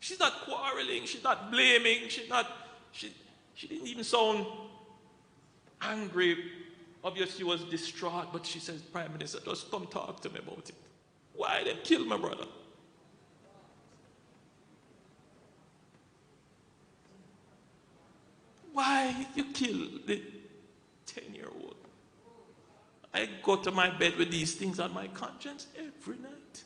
She's not quarreling, she's not blaming, she didn't even sound angry. Obviously, she was distraught, but she says, Prime Minister, just come talk to me about it. Why they kill my brother? Why you kill the 10-year-old? I go to my bed with these things on my conscience every night.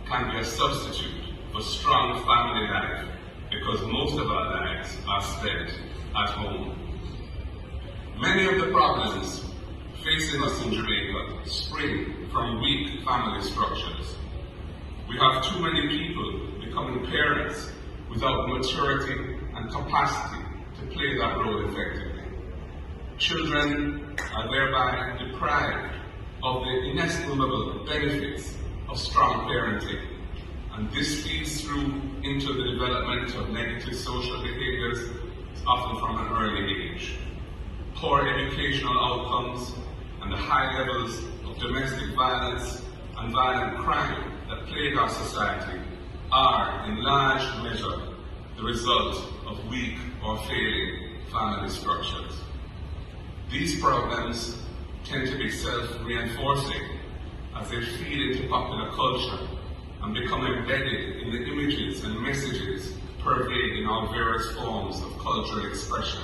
Can be a substitute for strong family life because most of our lives are spent at home. Many of the problems facing us in Jamaica spring from weak family structures. We have too many people becoming parents without maturity and capacity to play that role effectively. Children are thereby deprived of the inestimable benefits of strong parenting, and this feeds through into the development of negative social behaviors, often from an early age. Poor educational outcomes and the high levels of domestic violence and violent crime that plague our society are, in large measure, the result of weak or failing family structures. These problems tend to be self-reinforcing as they feed into popular culture and become embedded in the images and messages pervading our various forms of cultural expression.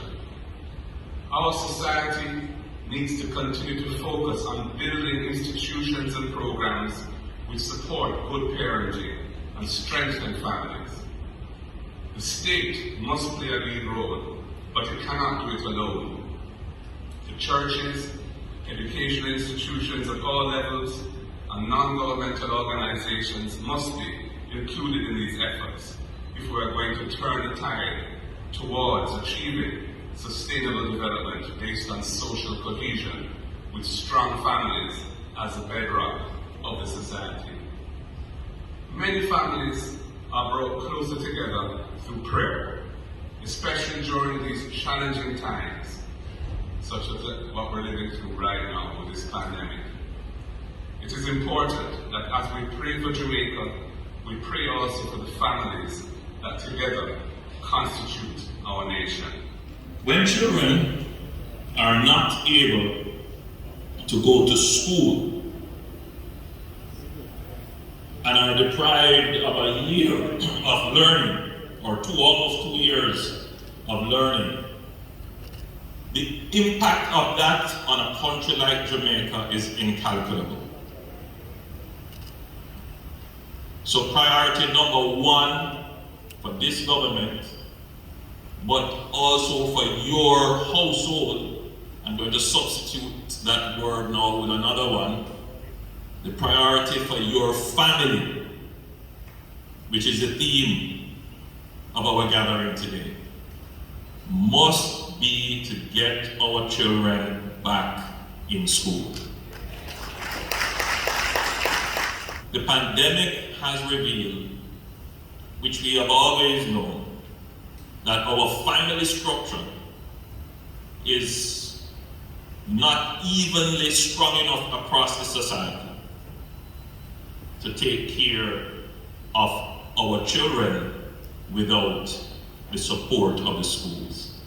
Our society needs to continue to focus on building institutions and programs which support good parenting and strengthen families. The state must play a lead role, but it cannot do it alone. The churches, educational institutions at all levels, and non-governmental organizations must be included in these efforts if we are going to turn the tide towards achieving sustainable development based on social cohesion with strong families as the bedrock of the society. Many families are brought closer together through prayer, especially during these challenging times, such as what we're living through right now with this pandemic. It is important that as we pray for Jamaica, we pray also for the families that together constitute our nation. When children are not able to go to school and are deprived of a year of learning, or almost 2 years of learning, the impact of that on a country like Jamaica is incalculable. So priority number one for this government, but also for your household, I'm going to substitute that word now with another one, the priority for your family, which is the theme of our gathering today, must be to get our children back in school. The pandemic has revealed, which we have always known, that our family structure is not evenly strong enough across the society to take care of our children without the support of the schools.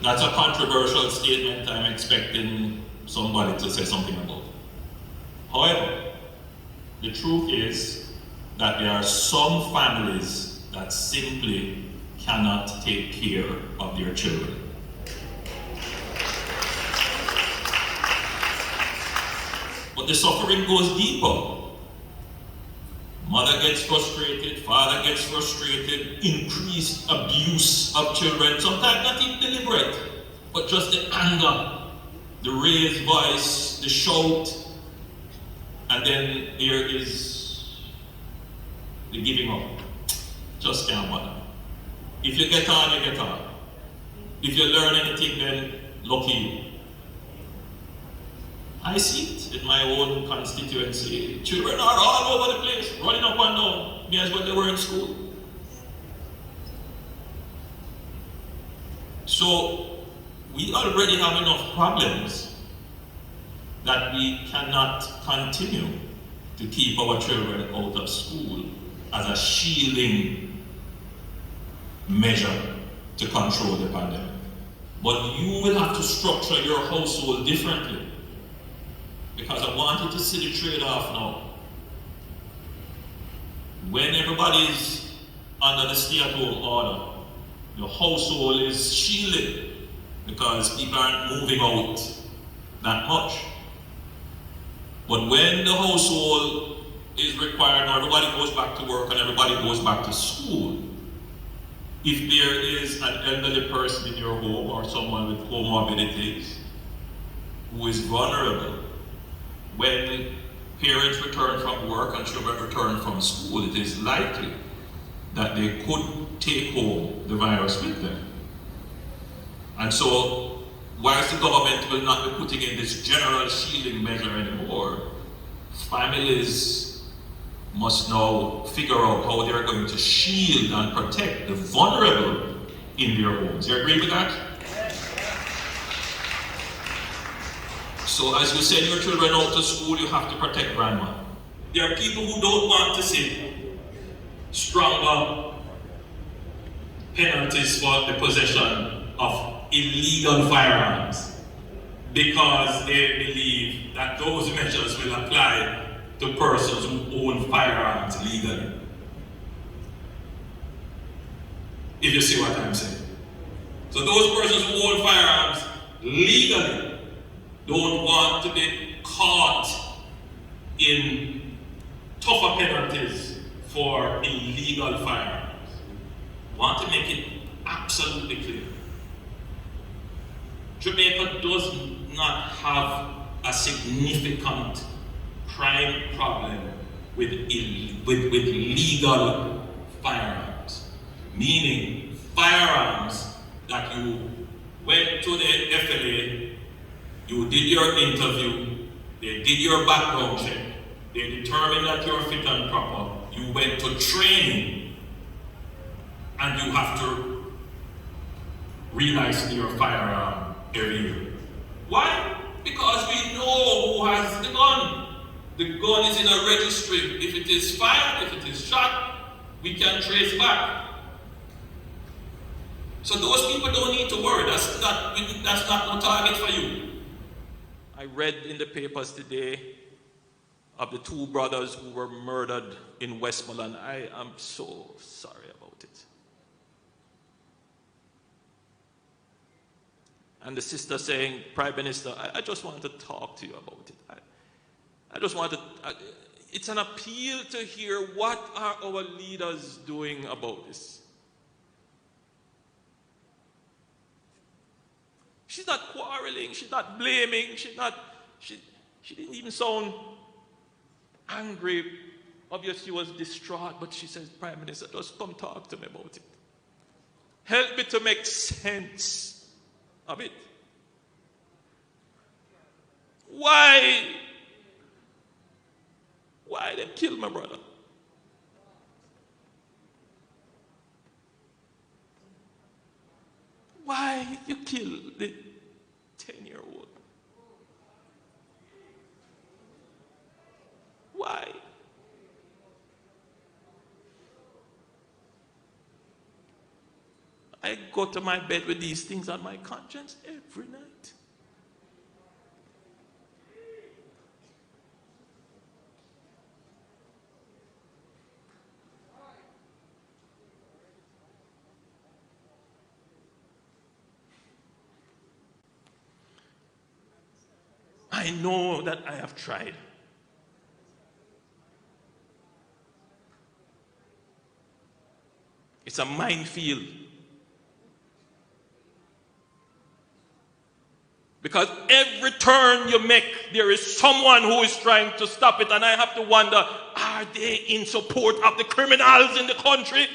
That's a controversial statement. I'm expecting somebody to say something about it. However, the truth is that there are some families that simply cannot take care of their children. But the suffering goes deeper. Mother gets frustrated, father gets frustrated, increased abuse of children, sometimes not even deliberate, but just the anger, the raised voice, the shout, and then there is the giving up. Just can't bother. If you get on, you get on. If you learn anything, then lucky you. I see it in my own constituency. Children are all over the place, running up and down, me as when they were in school. So, we already have enough problems that we cannot continue to keep our children out of school as a shielding measure to control the pandemic. But you will have to structure your household differently, because I want you to see the trade-off now. When everybody's under the stay-at-home order, your household is shielded because people aren't moving out that much. But when the household is required, or everybody goes back to work and everybody goes back to school, if there is an elderly person in your home or someone with comorbidities who is vulnerable, when parents return from work and children return from school, it is likely that they could take home the virus with them. And so, whilst the government will not be putting in this general shielding measure anymore, families must now figure out how they're going to shield and protect the vulnerable in their homes. You agree with that? So as you send your children out to school, you have to protect grandma. There are people who don't want to see stronger penalties for the possession of illegal firearms, because they believe that those measures will apply to persons who own firearms legally. If you see what I'm saying. So those persons who own firearms legally don't want to be caught in tougher penalties for illegal firearms. Want to make it absolutely clear. Jamaica does not have a significant crime problem with legal firearms. Meaning firearms that you went to the FLA, you did your interview, they did your background check, they determined that you're fit and proper, you went to training, and you have to relicense your firearm every year. Why? Because we know who has the gun. The gun is in a registry. If it is fired, if it is shot, we can trace back. So those people don't need to worry. That's not no target for you. I read in the papers today of the two brothers who were murdered in Westmoreland. I am so sorry about it. And the sister saying, Prime Minister, I just want to talk to you about it. I just want to, it's an appeal to hear what are our leaders doing about this. She's not quarreling, she's not blaming, she didn't even sound angry. Obviously she was distraught, but she says, Prime Minister, just come talk to me about it. Help me to make sense of it. Why they kill my brother? Why you kill the 10-year-old? Why? I go to my bed with these things on my conscience every night. I know that I have tried. It's a minefield. Because every turn you make, there is someone who is trying to stop it. And I have to wonder, are they in support of the criminals in the country?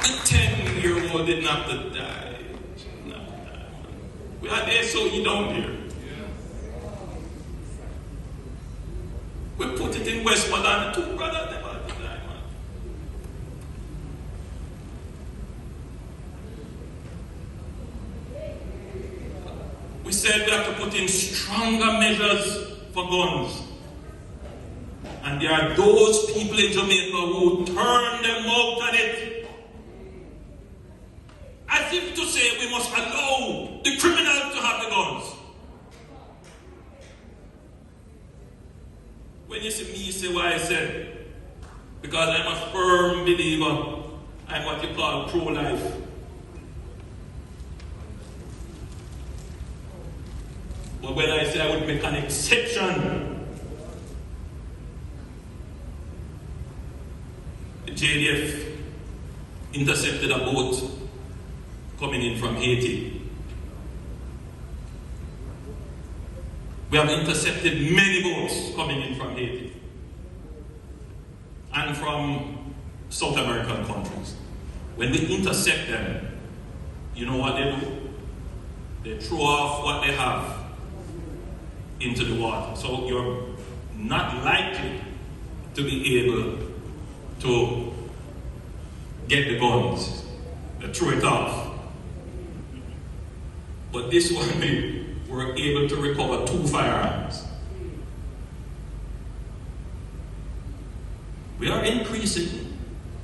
The 10-year-old didn't have to die. She didn't have to die. We are there, so you down there. We put it in Westmoreland, the 2 brothers never had to die, man. We said we have to put in stronger measures for guns. And there are those people in Jamaica who turn them out on it. As if to say we must allow the criminals to have the guns. When you see me, you say why I said, because I'm a firm believer. I'm what you call pro-life. But when I say I would make an exception, the JDF intercepted a boat coming in from Haiti. We have intercepted many boats coming in from Haiti and from South American countries. When we intercept them, you know what they do? They throw off what they have into the water. So you're not likely to be able to get the guns. They throw it off. But this one, we were able to recover 2 firearms. We are increasing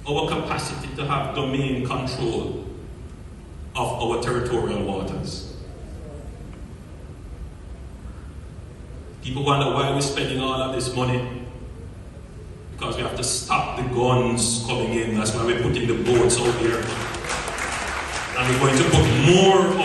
our capacity to have domain control of our territorial waters. People wonder why we're spending all of this money. Because we have to stop the guns coming in. That's why we're putting the boats out here. And we're going to put more